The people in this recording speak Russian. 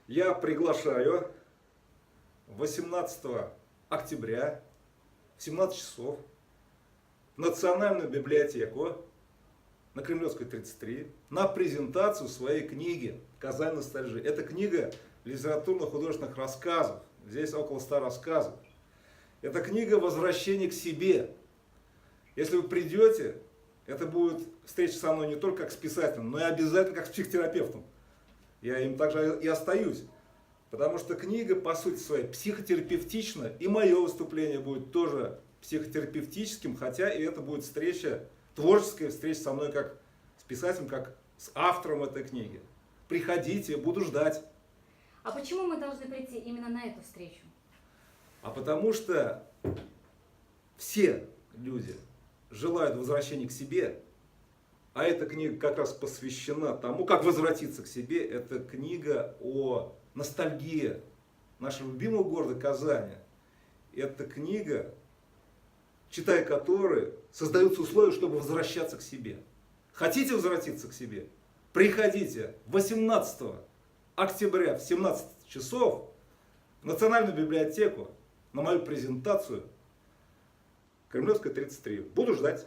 Я приглашаю 18 октября в 17 часов в Национальную библиотеку на Кремлевской 33 на презентацию своей книги «Казань ностальжи». Это книга литературно-художественных рассказов. Здесь около 100 рассказов. Это книга «Возвращение к себе». Если вы придете, это будет встреча со мной не только как с писателем, но и обязательно как с психотерапевтом. Я им также и остаюсь. Потому что книга, по сути своей, психотерапевтична, и мое выступление будет тоже психотерапевтическим, хотя и это будет встреча, творческая встреча со мной как с писателем, как с автором этой книги. Приходите, буду ждать. А почему мы должны прийти именно на эту встречу? А потому что все люди желают возвращения к себе, а эта книга как раз посвящена тому, как возвратиться к себе. Это книга о ностальгии нашего любимого города Казани. Это книга, читая которой, создаются условия, чтобы возвращаться к себе. Хотите возвратиться к себе? Приходите 18 октября в 17 часов в Национальную библиотеку на мою презентацию Кремлевская 33. Буду ждать.